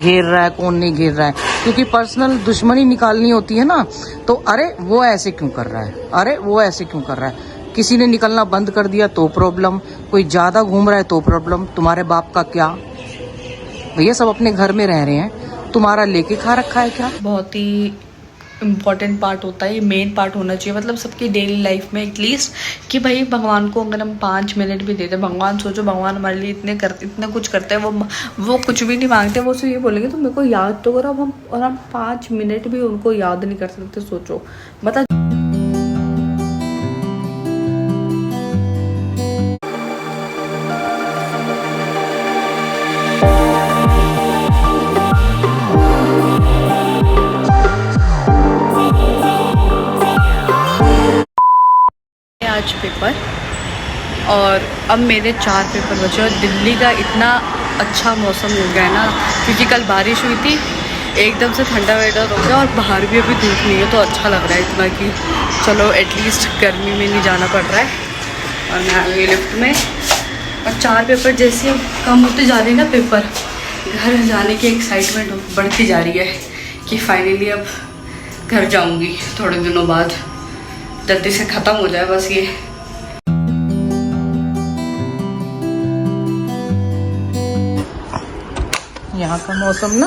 घेर रहा है, कौन नहीं घेर रहा है, क्योंकि पर्सनल दुश्मनी निकालनी होती है ना, तो अरे वो ऐसे क्यों कर रहा है, अरे वो ऐसे क्यों कर रहा है, किसी ने निकलना बंद कर दिया तो प्रॉब्लम, कोई ज्यादा घूम रहा है तो प्रॉब्लम, तुम्हारे बाप का क्या, भैया सब अपने घर में रह रहे हैं, तुम्हारा लेके खा रखा है क्या। बहुत ही इम्पॉर्टेंट पार्ट होता है, ये मेन पार्ट होना चाहिए मतलब सबकी डेली लाइफ में एटलीस्ट, कि भाई भगवान को अगर हम 5 मिनट भी देते, भगवान सोचो भगवान हमारे लिए इतना कुछ करते हैं, वो कुछ भी नहीं मांगते, वो सिर्फ ये बोलेंगे तो मेरे को याद तो करो। अब हम 5 मिनट भी उनको याद नहीं कर सकते, सोचो मतलब। आज पेपर और अब मेरे 4 पेपर बचे और दिल्ली का इतना अच्छा मौसम हो गया है ना, क्योंकि कल बारिश हुई थी, एकदम से ठंडा वेदर हो गया और बाहर भी अभी धूप नहीं है, तो अच्छा लग रहा है इतना कि चलो एटलीस्ट गर्मी में नहीं जाना पड़ रहा है। और मैं आ गई लिफ्ट में और 4 पेपर जैसे कम होते जा रहे हैं ना पेपर, घर जाने की एक्साइटमेंट बढ़ती जा रही है कि फाइनली अब घर जाऊँगी थोड़े दिनों बाद, जल्दी से ख़त्म हो जाए बस ये। यहाँ का मौसम ना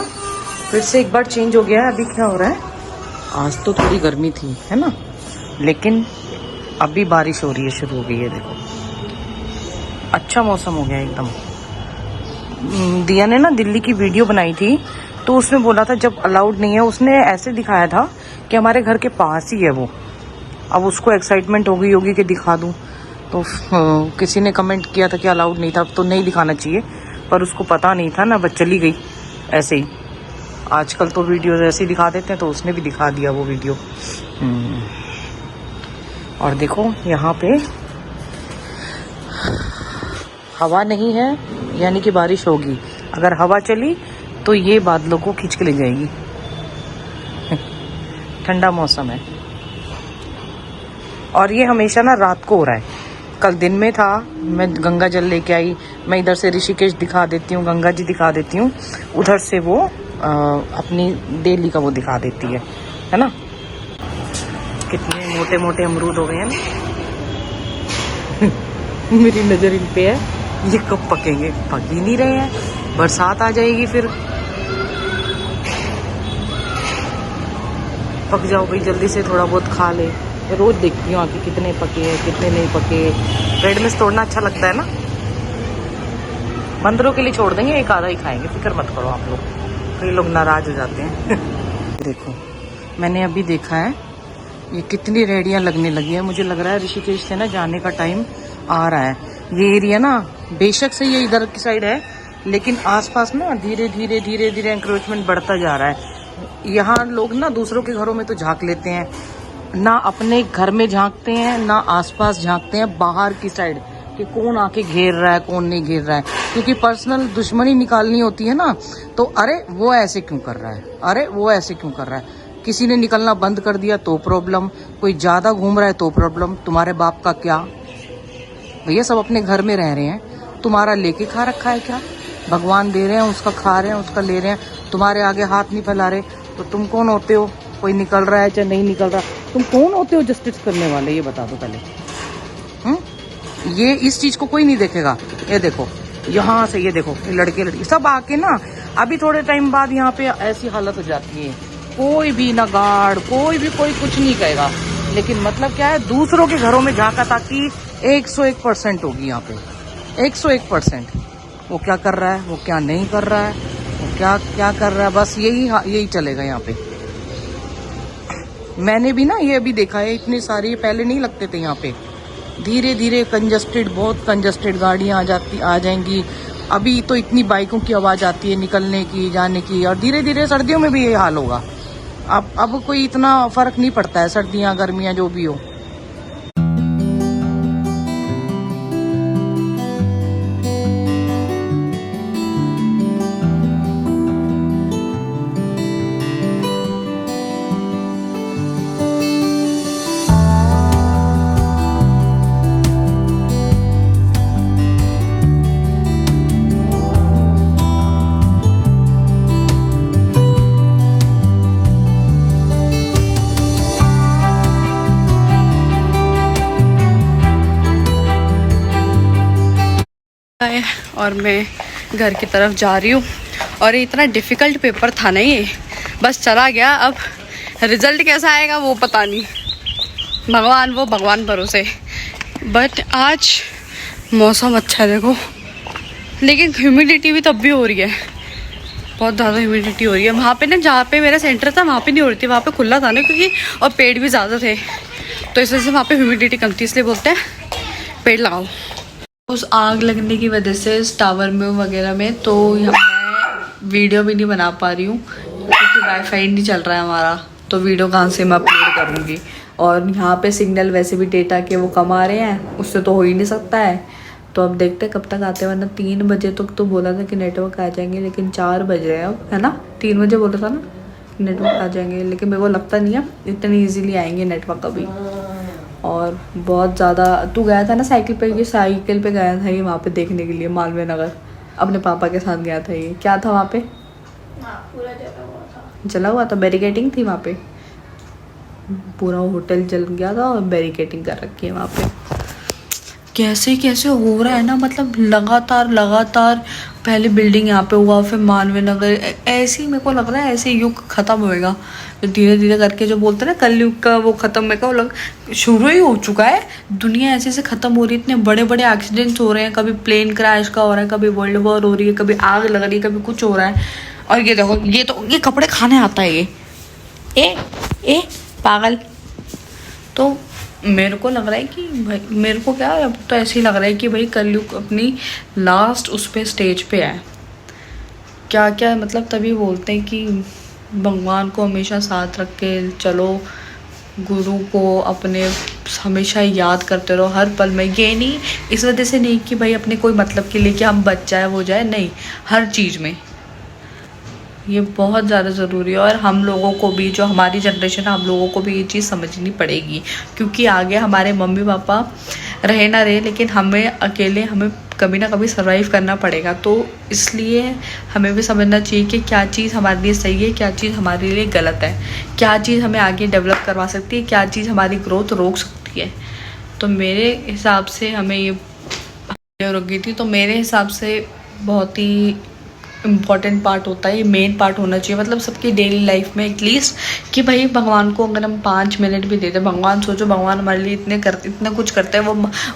फिर से एक बार चेंज हो गया है। अभी क्या हो रहा है, आज तो थोड़ी गर्मी थी है ना, लेकिन अभी बारिश हो रही है, शुरू हो गई है, देखो अच्छा मौसम हो गया एकदम। दिया ने ना दिल्ली की वीडियो बनाई थी, तो उसमें बोला था जब अलाउड नहीं है, उसने ऐसे दिखाया था कि हमारे घर के पास ही है वो। अब उसको एक्साइटमेंट हो गई होगी कि दिखा दूं, तो किसी ने कमेंट किया था कि अलाउड नहीं था तो नहीं दिखाना चाहिए, पर उसको पता नहीं था ना, बस चली गई ऐसे ही। आजकल तो वीडियो ऐसे ही दिखा देते हैं, तो उसने भी दिखा दिया वो वीडियो। और देखो यहाँ पे हवा नहीं है, यानी कि बारिश होगी। अगर हवा चली तो ये बादलों को खींच के ले जाएगी। ठंडा मौसम है और ये हमेशा ना रात को हो रहा है। कल दिन में था, मैं गंगा जल लेके आई, मैं इधर से ऋषिकेश दिखा देती हूँ, गंगा जी दिखा देती हूँ, उधर से वो अपनी दिल्ली का वो दिखा देती है ना। कितने मोटे मोटे अमरूद हो गए हैं ना। मेरी नजर इन पे है, ये कब पकेंगे, पक ही नहीं रहे हैं, बरसात आ जाएगी फिर। पक जाओ भाई, जल्दी से थोड़ा बहुत खा ले। रोज देखती हूँ आके कितने पके हैं कितने नहीं पके। ब्रेड में तोड़ना अच्छा लगता है ना, बंदरों के लिए छोड़ देंगे, एक आधा ही खाएंगे, फिक्र मत करो आप लोग, कई लोग नाराज हो जाते हैं। देखो मैंने अभी देखा है ये कितनी रेहड़ियां लगने लगी है, मुझे लग रहा है ऋषिकेश से ना जाने का टाइम आ रहा है। ये एरिया ना बेशक से ये इधर की साइड है, लेकिन आसपास ना धीरे धीरे धीरे धीरे एंक्रोचमेंट बढ़ता जा रहा है। यहाँ लोग ना दूसरों के घरों में तो झांक लेते हैं, ना अपने घर में झांकते हैं, ना आसपास झांकते हैं, बाहर की साइड कि कौन आके घेर रहा है कौन नहीं घेर रहा है, क्योंकि पर्सनल दुश्मनी निकालनी होती है ना, तो अरे वो ऐसे क्यों कर रहा है, अरे वो ऐसे क्यों कर रहा है, किसी ने निकलना बंद कर दिया तो प्रॉब्लम, कोई ज्यादा घूम रहा है तो प्रॉब्लम, तुम्हारे बाप का क्या, भैया सब अपने घर में रह रहे हैं, तुम्हारा लेके खा रखा है क्या, भगवान दे रहे हैं उसका खा रहे हैं उसका ले रहे हैं, तुम्हारे आगे हाथ नहीं फैला रहे, तो तुम कौन होते हो, कोई निकल रहा है चाहे नहीं निकल रहा, तुम कौन होते हो जस्टिस करने वाले, ये बता दो पहले। ये इस चीज को कोई नहीं देखेगा। ये देखो यहाँ से, ये देखो ये लड़के लड़की सब आके ना, अभी थोड़े टाइम बाद यहाँ पे ऐसी हालत हो जाती है, कोई भी ना गार्ड कोई भी कोई कुछ नहीं कहेगा, लेकिन मतलब क्या है, दूसरों के घरों में झांका ताकि 101% होगी यहाँ पे, 101%। वो क्या कर रहा है, वो क्या नहीं कर रहा है, वो क्या क्या कर रहा है, बस यही चलेगा यहाँ पे। मैंने भी ना ये अभी देखा है, इतने सारे पहले नहीं लगते थे यहाँ पे, धीरे धीरे कंजस्टेड, बहुत कंजस्टेड गाड़ियाँ आ जाएंगी। अभी तो इतनी बाइकों की आवाज़ आती है निकलने की जाने की, और धीरे धीरे सर्दियों में भी ये हाल होगा। अब कोई इतना फर्क नहीं पड़ता है, सर्दियाँ गर्मियाँ जो भी हो। और मैं घर की तरफ जा रही हूँ। और ये इतना डिफ़िकल्ट पेपर था ना, ये बस चला गया। अब रिज़ल्ट कैसा आएगा वो पता नहीं, भगवान भरोसे। बट आज मौसम अच्छा है देखो, लेकिन ह्यूमिडिटी भी तब भी हो रही है, बहुत ज़्यादा ह्यूमिडिटी हो रही है। वहाँ पे ना जहाँ पे मेरा सेंटर था वहाँ पे नहीं हो रही थी, वहाँ पे खुला था ना, क्योंकि और पेड़ भी ज़्यादा थे, तो इस वजह से वहाँ पे ह्यूमिडिटी कम थी, इसलिए बोलते हैं पेड़ लगाओ। उस आग लगने की वजह से इस टावर में वगैरह में तो मैं वीडियो भी नहीं बना पा रही हूँ, क्योंकि वाईफाई नहीं चल रहा है हमारा, तो वीडियो कहाँ से मैं अपलोड करूँगी। और यहाँ पे सिग्नल वैसे भी डेटा के वो कम आ रहे हैं, उससे तो हो ही नहीं सकता है। तो अब देखते हैं कब तक आते हैं, वरना 3 बजे तक तो बोला था कि नेटवर्क आ जाएंगे, लेकिन 4 बज रहे हैं अब, है ना। 3 बजे बोला था ना नेटवर्क आ जाएंगे, लेकिन मेरे को लगता नहीं है इतनी ईजीली आएंगे नेटवर्क अभी। और बहुत ज़्यादा, तू गया था ना साइकिल पे गया था ये वहाँ पे देखने के लिए, मालवीय नगर, अपने पापा के साथ गया था ये। क्या था वहाँ पे? पूरा जला हुआ था, बैरिकेडिंग थी वहाँ पे, पूरा होटल जल गया था और बैरिकेडिंग कर रखी है वहाँ पे। कैसे कैसे हो रहा है ना, मतलब लगातार पहले बिल्डिंग यहाँ पे हुआ, फिर मालवीय नगर, ऐसे ही मेरे को लग रहा है ऐसे युग खत्म होएगा धीरे धीरे करके। जो बोलते हैं ना कलयुग का वो खत्म, मेरे को लग शुरू ही हो चुका है। दुनिया ऐसे खत्म हो रही है, इतने बड़े बड़े एक्सीडेंट्स हो रहे हैं, कभी प्लेन क्रैश का हो रहा है, कभी वर्ल्ड वॉर हो रही है, कभी आग लग रही है, कभी कुछ हो रहा है। और ये देखो, ये कपड़े खाने आता है ये पागल। तो मेरे को लग रहा है कि भाई, मेरे को क्या अब तो ऐसे ही लग रहा है कि भाई कलयुग अपनी लास्ट उस पे स्टेज पे है। क्या क्या मतलब, तभी बोलते हैं कि भगवान को हमेशा साथ रख के चलो, गुरु को अपने हमेशा याद करते रहो हर पल में। ये नहीं इस वजह से नहीं कि भाई अपने कोई मतलब के लिए कि हम बच जाए वो जाए, नहीं, हर चीज़ में ये बहुत ज़्यादा ज़रूरी है। और हम लोगों को भी, जो हमारी जनरेशन है, हम लोगों को भी ये चीज़ समझनी पड़ेगी, क्योंकि आगे हमारे मम्मी पापा रहे ना रहे, लेकिन हमें अकेले हमें कभी ना कभी सर्वाइव करना पड़ेगा। तो इसलिए हमें भी समझना चाहिए कि क्या चीज़ हमारे लिए सही है, क्या चीज़ हमारे लिए गलत है, क्या चीज़ हमें आगे डेवलप करवा सकती है, क्या चीज़ हमारी ग्रोथ रोक सकती है। तो मेरे हिसाब से हमें ये रोक गई थी, तो मेरे हिसाब से बहुत ही इम्पॉर्टेंट पार्ट होता है, ये मेन पार्ट होना चाहिए, मतलब सबकी डेली लाइफ में एटलीस्ट, कि भाई भगवान को अगर हम 5 मिनट भी देते, भगवान सोचो, भगवान हमारे लिए इतना कुछ करते हैं,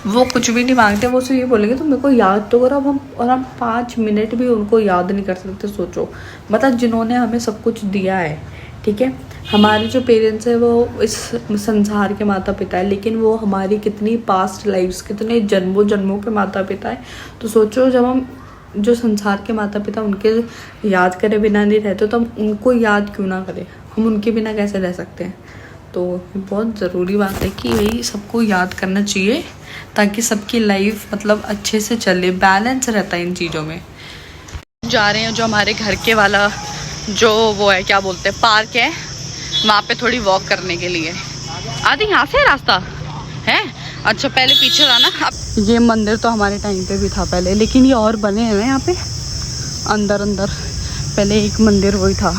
वो कुछ भी नहीं मांगते, वो सिर्फ ये बोलेंगे तो मेरे को याद तो करो। अब हम 5 मिनट भी उनको याद नहीं कर सकते, सोचो, मतलब जिन्होंने हमें सब कुछ दिया है, ठीक है। हमारे जो पेरेंट्स हैं वो इस संसार के माता पिता है, लेकिन वो हमारी कितनी पास्ट लाइफ्स, कितने जन्मों के माता पिता है। तो सोचो, जब हम जो संसार के माता पिता उनके याद करे बिना नहीं रहते, तो हम उनको याद क्यों ना करें, हम उनके बिना कैसे रह सकते हैं। तो बहुत ज़रूरी बात है कि यही सबको याद करना चाहिए, ताकि सबकी लाइफ मतलब अच्छे से चले, बैलेंस रहता है इन चीज़ों में। जा रहे हैं जो हमारे घर के वाला जो वो है, क्या बोलते हैं, पार्क है, वहाँ पे थोड़ी वॉक करने के लिए। आदि यहाँ से रास्ता है, अच्छा पहले पीछे था ना। अब ये मंदिर तो हमारे टाइम पे भी था पहले, लेकिन ये और बने हैं यहाँ पे अंदर। पहले एक मंदिर वही था।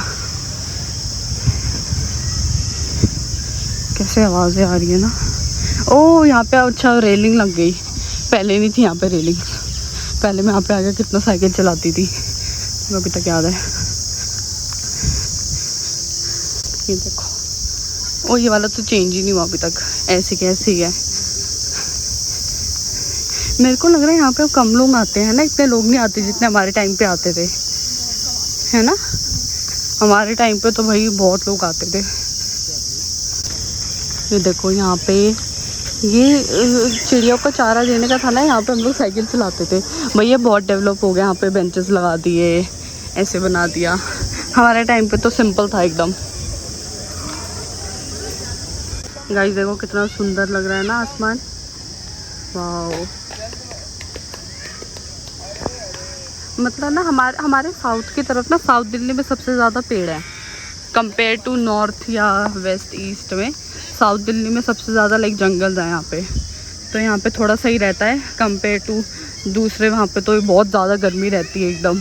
कैसे आवाज़ें आ रही है ना। ओ यहाँ पे अच्छा रेलिंग लग गई, पहले नहीं थी यहाँ पे रेलिंग। पहले मैं यहाँ पे आके कितना साइकिल चलाती थी, अभी तक याद है। ये देखो, ओ ये वाला तो चेंज ही नहीं हुआ अभी तक, ऐसे कैसे ही है। मेरे को लग रहा है यहाँ पे कम लोग आते हैं ना, इतने लोग नहीं आते जितने हमारे टाइम पे आते थे, है ना। हमारे टाइम पे तो भाई बहुत लोग आते थे। ये देखो यहाँ पे ये चिड़ियों का चारा देने का था ना, यहाँ पे हम लोग साइकिल चलाते थे। भैया बहुत डेवलप हो गया, यहाँ पे बेंचेस लगा दिए, ऐसे बना दिया। हमारे टाइम पे तो सिंपल था एकदम। गाइस देखो कितना सुंदर लग रहा है ना आसमान, वाह। मतलब ना हमारे साउथ की तरफ ना, साउथ दिल्ली में सबसे ज़्यादा पेड़ है कंपेयर टू नॉर्थ या वेस्ट ईस्ट में। साउथ दिल्ली में सबसे ज़्यादा लाइक जंगल है यहाँ पे, तो यहाँ पे थोड़ा सही रहता है कंपेयर टू दूसरे। वहाँ पे तो बहुत ज़्यादा गर्मी रहती है एकदम।